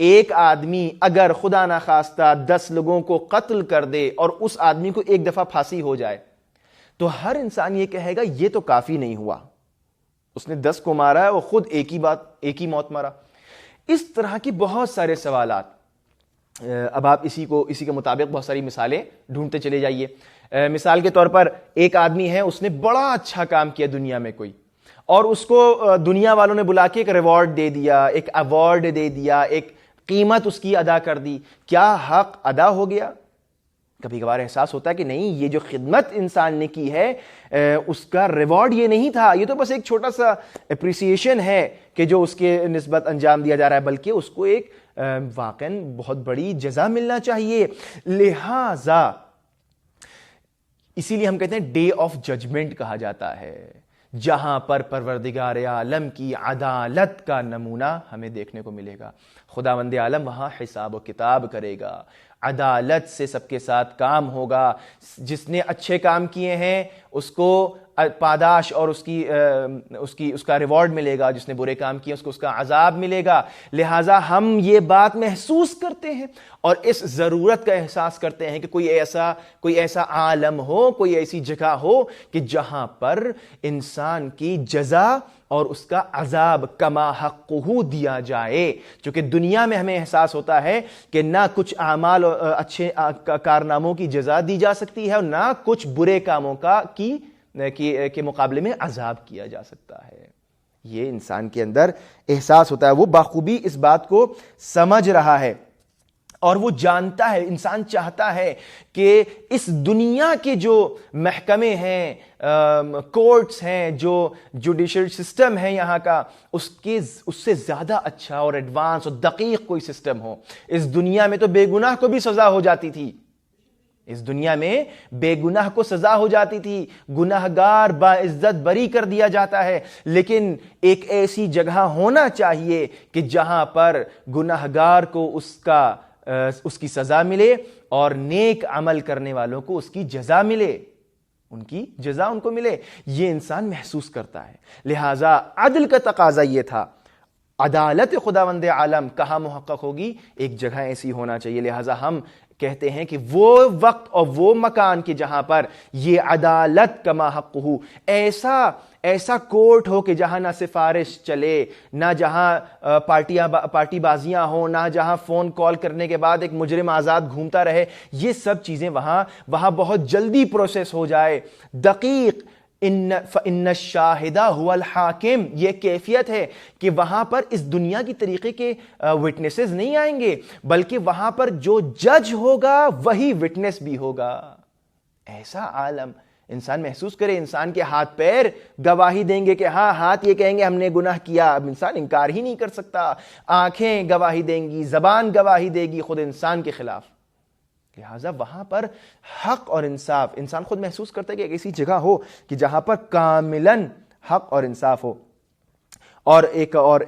ایک آدمی اگر خدا نخواستہ 10 لوگوں کو قتل کر دے اور اس آدمی کو ایک دفعہ پھانسی ہو جائے تو ہر انسان یہ کہے گا یہ تو کافی نہیں ہوا، اس نے 10 کو مارا ہے اور خود ایک ہی موت مرا. اس طرح کی بہت سارے سوالات. اب آپ اسی کے مطابق بہت ساری مثالیں ڈھونڈتے چلے جائیے. مثال کے طور پر ایک آدمی ہے، اس نے بڑا اچھا کام کیا دنیا میں کوئی، اور اس کو دنیا والوں نے بلا کے ایک ریوارڈ دے دیا، ایک ایوارڈ دے دیا، ایک قیمت اس کی ادا کر دی. کیا حق ادا ہو گیا؟ کبھی کبھار احساس ہوتا ہے کہ نہیں، یہ جو خدمت انسان نے کی ہے اس کا ریوارڈ یہ نہیں تھا، یہ تو بس ایک چھوٹا سا اپریسیشن ہے کہ جو اس کے نسبت انجام دیا جا رہا ہے، بلکہ اس کو ایک واقعاً بہت بڑی جزا ملنا چاہیے. لہذا اسی لیے ہم کہتے ہیں ڈے آف ججمنٹ کہا جاتا ہے. جہاں پر پروردگار عالم کی عدالت کا نمونہ ہمیں دیکھنے کو ملے گا۔ خداوند عالم وہاں حساب و کتاب کرے گا، عدالت سے سب کے ساتھ کام ہوگا۔ جس نے اچھے کام کیے ہیں اس کو پاداش اور اس کا ریوارڈ ملے گا، جس نے برے کام کیے اس کو اس کا عذاب ملے گا۔ لہٰذا ہم یہ بات محسوس کرتے ہیں اور اس ضرورت کا احساس کرتے ہیں کہ کوئی ایسا عالم ہو، کوئی ایسی جگہ ہو کہ جہاں پر انسان کی جزا اور اس کا عذاب کما حقہ دیا جائے۔ چونکہ دنیا میں ہمیں احساس ہوتا ہے کہ نہ کچھ اعمال اچھے کارناموں کی جزا دی جا سکتی ہے اور نہ کچھ برے کاموں کے مقابلے میں عذاب کیا جا سکتا ہے۔ یہ انسان کے اندر احساس ہوتا ہے، وہ بخوبی اس بات کو سمجھ رہا ہے اور وہ جانتا ہے، انسان چاہتا ہے کہ اس دنیا کے جو محکمے ہیں، کورٹس ہیں، جو جوڈیشل سسٹم ہے یہاں کا، اس سے زیادہ اچھا اور ایڈوانس اور دقیق کوئی سسٹم ہو۔ اس دنیا میں تو بے گناہ کو بھی سزا ہو جاتی تھی، اس دنیا میں بے گناہ کو سزا ہو جاتی تھی، گناہگار باعزت بری کر دیا جاتا ہے، لیکن ایک ایسی جگہ ہونا چاہیے کہ جہاں پر گناہگار کو اس کی سزا ملے اور نیک عمل کرنے والوں کو اس کی جزا ملے، ان کی جزا ان کو ملے۔ یہ انسان محسوس کرتا ہے۔ لہٰذا عدل کا تقاضا یہ تھا، عدالت خداوند عالم کہاں محقق ہوگی؟ ایک جگہ ایسی ہونا چاہیے۔ لہٰذا ہم کہتے ہیں کہ وہ وقت اور وہ مکان کے جہاں پر یہ عدالت کما حق ہو، ایسا کورٹ ہو کہ جہاں نہ سفارش چلے، نہ جہاں پارٹی بازیاں ہوں، نہ جہاں فون کال کرنے کے بعد ایک مجرم آزاد گھومتا رہے، یہ سب چیزیں وہاں بہت جلدی پروسیس ہو جائے، دقیق۔ فَإِنَّ الشَّاهِدَ هُوَ الْحَاكِمُ، یہ کیفیت ہے کہ وہاں پر اس دنیا کی طریقے کے وٹنسز نہیں آئیں گے، بلکہ وہاں پر جو جج ہوگا وہی وٹنس بھی ہوگا۔ ایسا عالم انسان محسوس کرے، انسان کے ہاتھ پیر گواہی دیں گے کہ ہاں، ہاتھ یہ کہیں گے ہم نے گناہ کیا، اب انسان انکار ہی نہیں کر سکتا، آنکھیں گواہی دیں گی، زبان گواہی دے گی خود انسان کے خلاف۔ لہٰذا وہاں پر حق اور انصاف، انسان خود محسوس کرتا ہے کہ ایک ایسی جگہ ہو کہ جہاں پر کاملاً حق اور انصاف ہو۔ اور ایک اور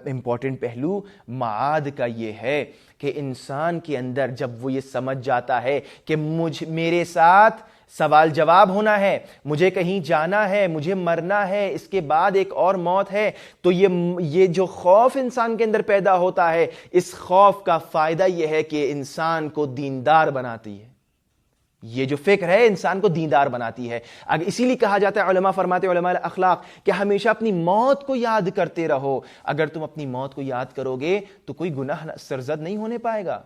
امپورٹنٹ پہلو معاد کا یہ ہے کہ انسان کے اندر جب وہ یہ سمجھ جاتا ہے کہ میرے ساتھ سوال جواب ہونا ہے، مجھے کہیں جانا ہے، مجھے مرنا ہے، اس کے بعد ایک اور موت ہے، تو یہ جو خوف انسان کے اندر پیدا ہوتا ہے، اس خوف کا فائدہ یہ ہے کہ انسان کو دیندار بناتی ہے۔ یہ جو فکر ہے انسان کو دیندار بناتی ہے۔ اسی لیے کہا جاتا ہے، علماء فرماتے ہیں، علماء اخلاق، کہ ہمیشہ اپنی موت کو یاد کرتے رہو۔ اگر تم اپنی موت کو یاد کرو گے تو کوئی گناہ سرزد نہیں ہونے پائے گا۔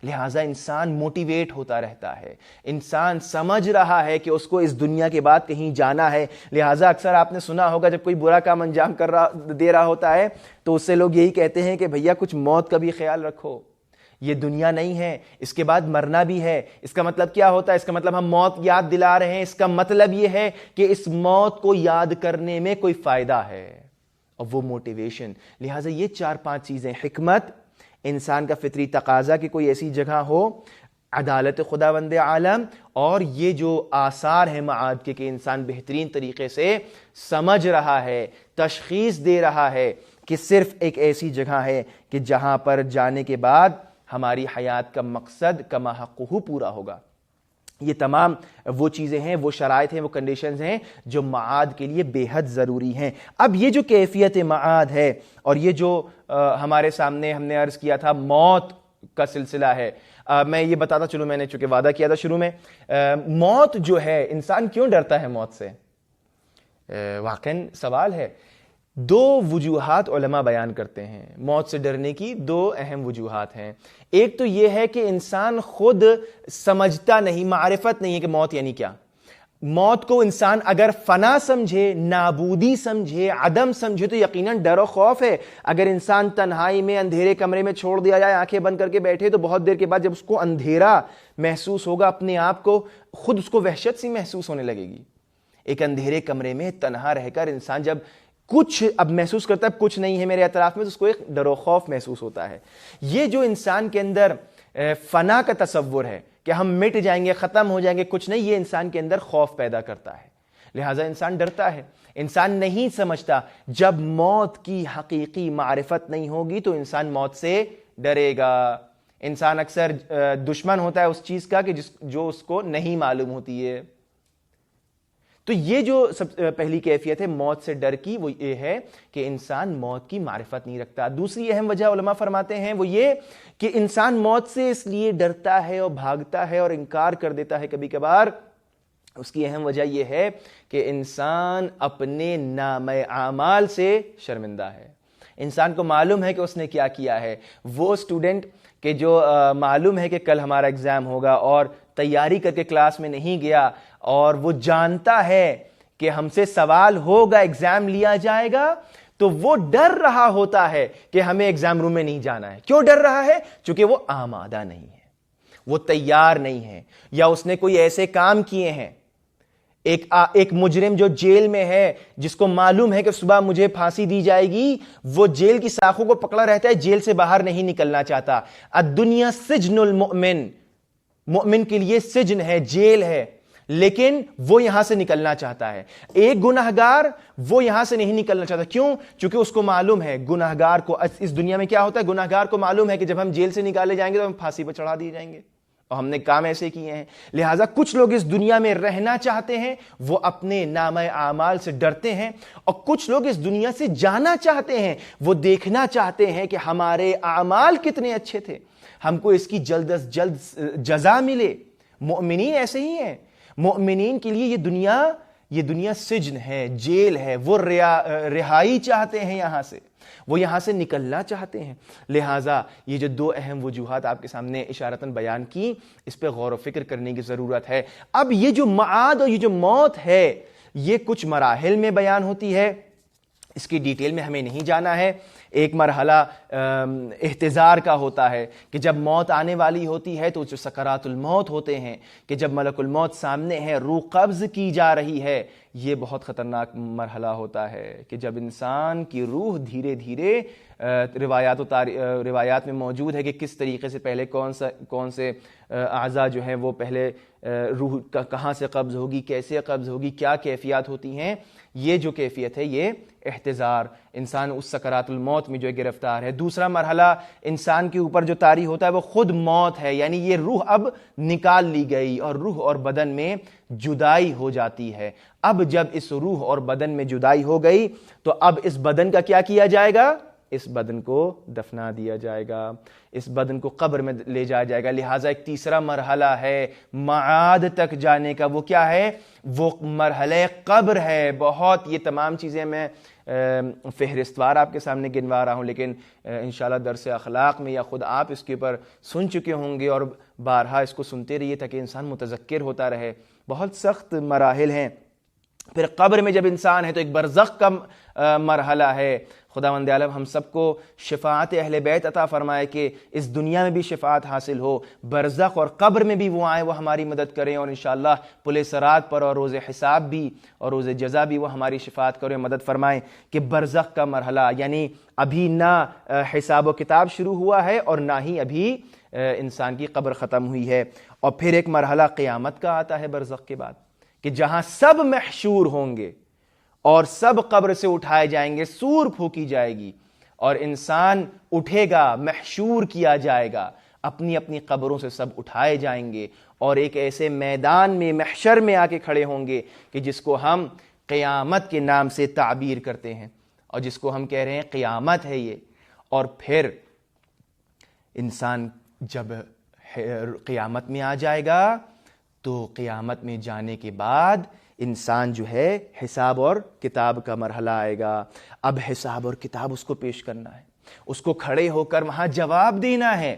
لہٰذا انسان موٹیویٹ ہوتا رہتا ہے، انسان سمجھ رہا ہے کہ اس کو اس دنیا کے بعد کہیں جانا ہے۔ لہٰذا اکثر آپ نے سنا ہوگا جب کوئی برا کام انجام دے رہا ہوتا ہے تو اس سے لوگ یہی کہتے ہیں کہ بھیا کچھ موت کا بھی خیال رکھو، یہ دنیا نہیں ہے، اس کے بعد مرنا بھی ہے۔ اس کا مطلب کیا ہوتا ہے؟ اس کا مطلب ہم موت یاد دلا رہے ہیں، اس کا مطلب یہ ہے کہ اس موت کو یاد کرنے میں کوئی فائدہ ہے اور وہ موٹیویشن۔ لہٰذا یہ 4-5 چیزیں، حکمت، انسان کا فطری تقاضا کہ کوئی ایسی جگہ ہو، عدالت خداوند عالم، اور یہ جو آثار ہیں معاد کے کہ انسان بہترین طریقے سے سمجھ رہا ہے، تشخیص دے رہا ہے کہ صرف ایک ایسی جگہ ہے کہ جہاں پر جانے کے بعد ہماری حیات کا مقصد کما حقہ پورا ہوگا۔ یہ تمام وہ چیزیں ہیں، وہ شرائط ہیں، وہ کنڈیشنز ہیں جو معاد کے لیے بے حد ضروری ہیں۔ اب یہ جو کیفیت معاد ہے اور یہ جو ہمارے سامنے ہم نے عرض کیا تھا موت کا سلسلہ ہے، میں یہ بتاتا چلوں، میں نے چونکہ وعدہ کیا تھا شروع میں، موت جو ہے، انسان کیوں ڈرتا ہے موت سے؟ واقعاً سوال ہے۔ 2 وجوہات علماء بیان کرتے ہیں موت سے ڈرنے کی، 2 اہم وجوہات ہیں۔ ایک تو یہ ہے کہ انسان خود سمجھتا نہیں، معرفت نہیں ہے کہ موت یعنی کیا۔ موت کو انسان اگر فنا سمجھے، نابودی سمجھے، عدم سمجھے تو یقیناً ڈر و خوف ہے۔ اگر انسان تنہائی میں اندھیرے کمرے میں چھوڑ دیا جائے، آنکھیں بند کر کے بیٹھے، تو بہت دیر کے بعد جب اس کو اندھیرا محسوس ہوگا، اپنے آپ کو خود اس کو وحشت سی محسوس ہونے لگے گی۔ ایک اندھیرے کمرے میں تنہا رہ کر انسان جب کچھ اب محسوس کرتا ہے کچھ نہیں ہے میرے اطراف میں، تو اس کو ایک ڈر و خوف محسوس ہوتا ہے۔ یہ جو انسان کے اندر فنا کا تصور ہے کہ ہم مٹ جائیں گے، ختم ہو جائیں گے، کچھ نہیں، یہ انسان کے اندر خوف پیدا کرتا ہے۔ لہٰذا انسان ڈرتا ہے، انسان نہیں سمجھتا جب موت کی حقیقی معرفت نہیں ہوگی تو انسان موت سے ڈرے گا۔ انسان اکثر دشمن ہوتا ہے اس چیز کا کہ جو اس کو نہیں معلوم ہوتی ہے۔ تو یہ جو سب پہلی کیفیت ہے موت سے ڈر کی، وہ یہ ہے کہ انسان موت کی معرفت نہیں رکھتا۔ دوسری اہم وجہ علماء فرماتے ہیں وہ یہ کہ انسان موت سے اس لیے ڈرتا ہے اور بھاگتا ہے اور انکار کر دیتا ہے کبھی کبھار، اس کی اہم وجہ یہ ہے کہ انسان اپنے نامہ اعمال سے شرمندہ ہے۔ انسان کو معلوم ہے کہ اس نے کیا کیا ہے۔ وہ اسٹوڈنٹ کہ جو معلوم ہے کہ کل ہمارا ایگزام ہوگا اور تیاری کر کے کلاس میں نہیں گیا، اور وہ جانتا ہے کہ ہم سے سوال ہوگا، ایگزام لیا جائے گا، تو وہ ڈر رہا ہوتا ہے کہ ہمیں ایگزام روم میں نہیں جانا ہے۔ کیوں ڈر رہا ہے؟ چونکہ وہ آمادہ نہیں ہے، وہ تیار نہیں ہے، یا اس نے کوئی ایسے کام کیے ہیں۔ ایک مجرم جو جیل میں ہے، جس کو معلوم ہے کہ صبح مجھے پھانسی دی جائے گی، وہ جیل کی ساخوں کو پکڑا رہتا ہے، جیل سے باہر نہیں نکلنا چاہتا۔ الدنیا سجن المؤمن، مومن کے لیے سجن ہے، جیل ہے، لیکن وہ یہاں سے نکلنا چاہتا ہے۔ ایک گناہگار وہ یہاں سے نہیں نکلنا چاہتا، کیوں؟ چونکہ اس کو معلوم ہے، گناہگار کو اس دنیا میں کیا ہوتا ہے، گناہگار کو معلوم ہے کہ جب ہم جیل سے نکالے جائیں گے تو ہم پھانسی پہ چڑھا دیے جائیں گے، اور ہم نے کام ایسے کیے ہیں۔ لہٰذا کچھ لوگ اس دنیا میں رہنا چاہتے ہیں، وہ اپنے نامہ اعمال سے ڈرتے ہیں، اور کچھ لوگ اس دنیا سے جانا چاہتے ہیں، وہ دیکھنا چاہتے ہیں کہ ہمارے اعمال کتنے اچھے تھے، ہم کو اس کی جلد از جلد جزا ملے۔ مومنین ایسے ہی ہیں، مومنین کے لیے یہ دنیا سجن ہے، جیل ہے، وہ رہائی چاہتے ہیں یہاں سے، وہ یہاں سے نکلنا چاہتے ہیں۔ لہٰذا یہ جو دو اہم وجوہات آپ کے سامنے اشارتاً بیان کی، اس پہ غور و فکر کرنے کی ضرورت ہے۔ اب یہ جو معاد اور یہ جو موت ہے، یہ کچھ مراحل میں بیان ہوتی ہے، اس کی ڈیٹیل میں ہمیں نہیں جانا ہے۔ ایک مرحلہ احتضار کا ہوتا ہے کہ جب موت آنے والی ہوتی ہے تو جو سکرات الموت ہوتے ہیں، کہ جب ملک الموت سامنے ہے، روح قبض کی جا رہی ہے، یہ بہت خطرناک مرحلہ ہوتا ہے کہ جب انسان کی روح دھیرے دھیرے روایات میں موجود ہے کہ کس طریقے سے پہلے کون سے اعضاء جو ہیں وہ پہلے روح کہاں سے قبض ہوگی، کیسے قبض ہوگی، کیا کیفیات ہوتی ہیں۔ یہ جو کیفیت ہے یہ احتضار، انسان اس سکرات الموت میں جو گرفتار ہے۔ دوسرا مرحلہ انسان کے اوپر جو طاری ہوتا ہے وہ خود موت ہے، یعنی یہ روح اب نکال لی گئی اور روح اور بدن میں جدائی ہو جاتی ہے۔ اب جب اس روح اور بدن میں جدائی ہو گئی تو اب اس بدن کا کیا کیا جائے گا؟ اس بدن کو دفنا دیا جائے گا، اس بدن کو قبر میں لے جایا جائے گا۔ لہٰذا ایک تیسرا مرحلہ ہے معاد تک جانے کا، وہ کیا ہے؟ وہ مرحلہ قبر ہے۔ بہت یہ تمام چیزیں میں فہرست وار آپ کے سامنے گنوا رہا ہوں، لیکن انشاءاللہ درس اخلاق میں یا خود آپ اس کے اوپر سن چکے ہوں گے، اور بارہا اس کو سنتے رہیے تاکہ انسان متذکر ہوتا رہے۔ بہت سخت مراحل ہیں۔ پھر قبر میں جب انسان ہے تو ایک برزخ کا مرحلہ ہے۔ خداوند عالم ہم سب کو شفاعت اہل بیت عطا فرمائے کہ اس دنیا میں بھی شفاعت حاصل ہو، برزخ اور قبر میں بھی وہ آئیں، وہ ہماری مدد کریں، اور انشاءاللہ پل صراط پر اور روز حساب بھی اور روز جزا بھی وہ ہماری شفاعت کریں، مدد فرمائیں۔ کہ برزخ کا مرحلہ یعنی ابھی نہ حساب و کتاب شروع ہوا ہے اور نہ ہی ابھی انسان کی قبر ختم ہوئی ہے۔ اور پھر ایک مرحلہ قیامت کا آتا ہے برزخ کے بعد، کہ جہاں سب محشور ہوں گے اور سب قبر سے اٹھائے جائیں گے، سور پھونکی جائے گی اور انسان اٹھے گا، محشور کیا جائے گا، اپنی اپنی قبروں سے سب اٹھائے جائیں گے اور ایک ایسے میدان میں محشر میں آ کے کھڑے ہوں گے کہ جس کو ہم قیامت کے نام سے تعبیر کرتے ہیں اور جس کو ہم کہہ رہے ہیں قیامت ہے یہ۔ اور پھر انسان جب قیامت میں آ جائے گا تو قیامت میں جانے کے بعد انسان جو ہے حساب اور کتاب کا مرحلہ آئے گا۔ اب حساب اور کتاب اس کو پیش کرنا ہے، اس کو کھڑے ہو کر وہاں جواب دینا ہے۔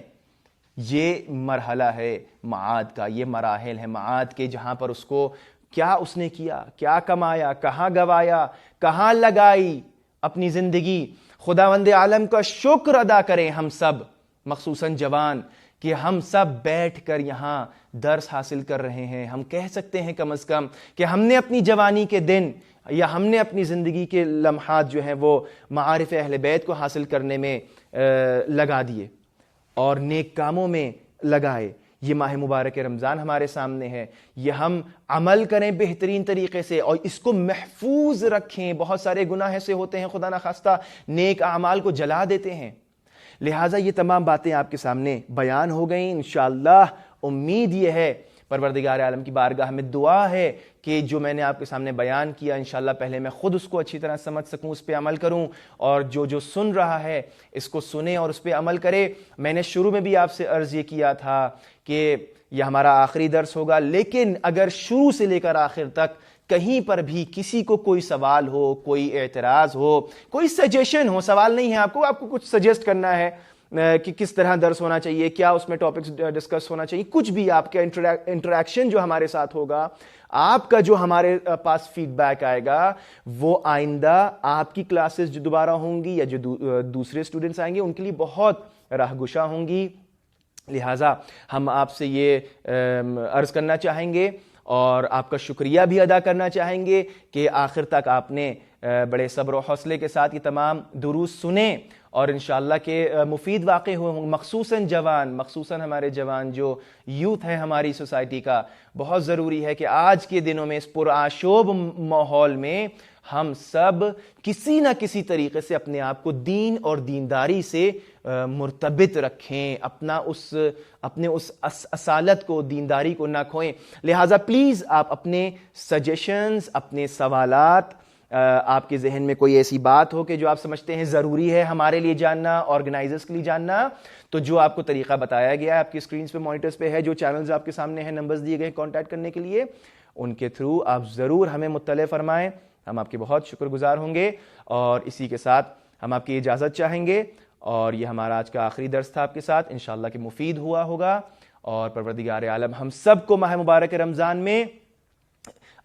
یہ مرحلہ ہے معاد کا، یہ مراحل ہے معاد کے، جہاں پر اس کو کیا اس نے کیا، کیا کمایا، کہاں گوایا، کہاں لگائی اپنی زندگی۔ خداوند عالم کا شکر ادا کریں ہم سب، مخصوصاً جوان، کہ ہم سب بیٹھ کر یہاں درس حاصل کر رہے ہیں۔ ہم کہہ سکتے ہیں کم از کم کہ ہم نے اپنی جوانی کے دن یا ہم نے اپنی زندگی کے لمحات جو ہیں وہ معارف اہل بیت کو حاصل کرنے میں لگا دیے اور نیک کاموں میں لگائے۔ یہ ماہ مبارک رمضان ہمارے سامنے ہے، یہ ہم عمل کریں بہترین طریقے سے اور اس کو محفوظ رکھیں. بہت سارے گناہ ایسے ہوتے ہیں خدا نخواستہ نیک اعمال کو جلا دیتے ہیں. لہٰذا یہ تمام باتیں آپ کے سامنے بیان ہو گئیں. انشاءاللہ امید یہ ہے، پروردگار عالم کی بارگاہ میں دعا ہے کہ جو میں نے آپ کے سامنے بیان کیا انشاءاللہ پہلے میں خود اس کو اچھی طرح سمجھ سکوں، اس پہ عمل کروں، اور جو سن رہا ہے اس کو سنے اور اس پہ عمل کرے. میں نے شروع میں بھی آپ سے عرض یہ کیا تھا کہ یہ ہمارا آخری درس ہوگا، لیکن اگر شروع سے لے کر آخر تک کہیں پر بھی کسی کو کوئی سوال ہو، کوئی اعتراض ہو، کوئی سجیشن ہو، سوال نہیں ہے آپ کو کچھ سجیسٹ کرنا ہے کہ کس طرح درس ہونا چاہیے، کیا اس میں ٹاپکس ڈسکس ہونا چاہیے، کچھ بھی آپ کا انٹریکشن جو ہمارے ساتھ ہوگا، آپ کا جو ہمارے پاس فیڈ بیک آئے گا، وہ آئندہ آپ کی کلاسز جو دوبارہ ہوں گی یا جو دوسرے اسٹوڈنٹس آئیں گے ان کے لیے بہت راہگشا ہوں گی. لہٰذا ہم آپ سے یہ عرض کرنا چاہیں گے اور آپ کا شکریہ بھی ادا کرنا چاہیں گے کہ آخر تک آپ نے بڑے صبر و حوصلے کے ساتھ یہ تمام دروس سنیں اور انشاءاللہ کہ مفید واقع ہوئے ہوں. مخصوصاً ہمارے جوان جو یوتھ ہے ہماری سوسائٹی کا، بہت ضروری ہے کہ آج کے دنوں میں اس پرآشوب ماحول میں ہم سب کسی نہ کسی طریقے سے اپنے آپ کو دین اور دینداری سے مرتبط رکھیں، اپنے اس اصالت کو، دینداری کو نہ کھوئیں. لہٰذا پلیز آپ اپنے سجیشنز، اپنے سوالات، آپ کے ذہن میں کوئی ایسی بات ہو کہ جو آپ سمجھتے ہیں ضروری ہے ہمارے لیے جاننا، آرگنائزرز کے لیے جاننا، تو جو آپ کو طریقہ بتایا گیا ہے آپ کی اسکرینز پہ، مانیٹرز پہ ہے، جو چینلز آپ کے سامنے ہیں، نمبرز دیے گئے کانٹیکٹ کرنے کے لیے، ان کے تھرو آپ ضرور ہمیں مطلع فرمائیں. ہم آپ کے بہت شکر گزار ہوں گے. اور اسی کے ساتھ ہم آپ کی اجازت چاہیں گے، اور یہ ہمارا آج کا آخری درس تھا آپ کے ساتھ. انشاءاللہ کہ مفید ہوا ہوگا، اور پروردگار عالم ہم سب کو ماہ مبارک رمضان میں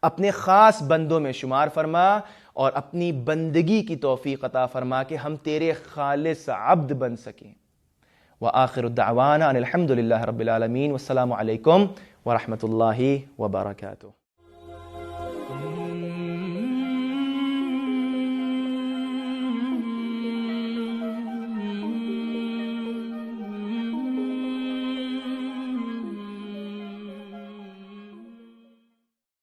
اپنے خاص بندوں میں شمار فرما اور اپنی بندگی کی توفیق عطا فرما کہ ہم تیرے خالص عبد بن سکیں. وآخر الدعوانا ان الحمد للہ رب العالمین، والسلام علیکم ورحمۃ اللہ وبرکاتہ.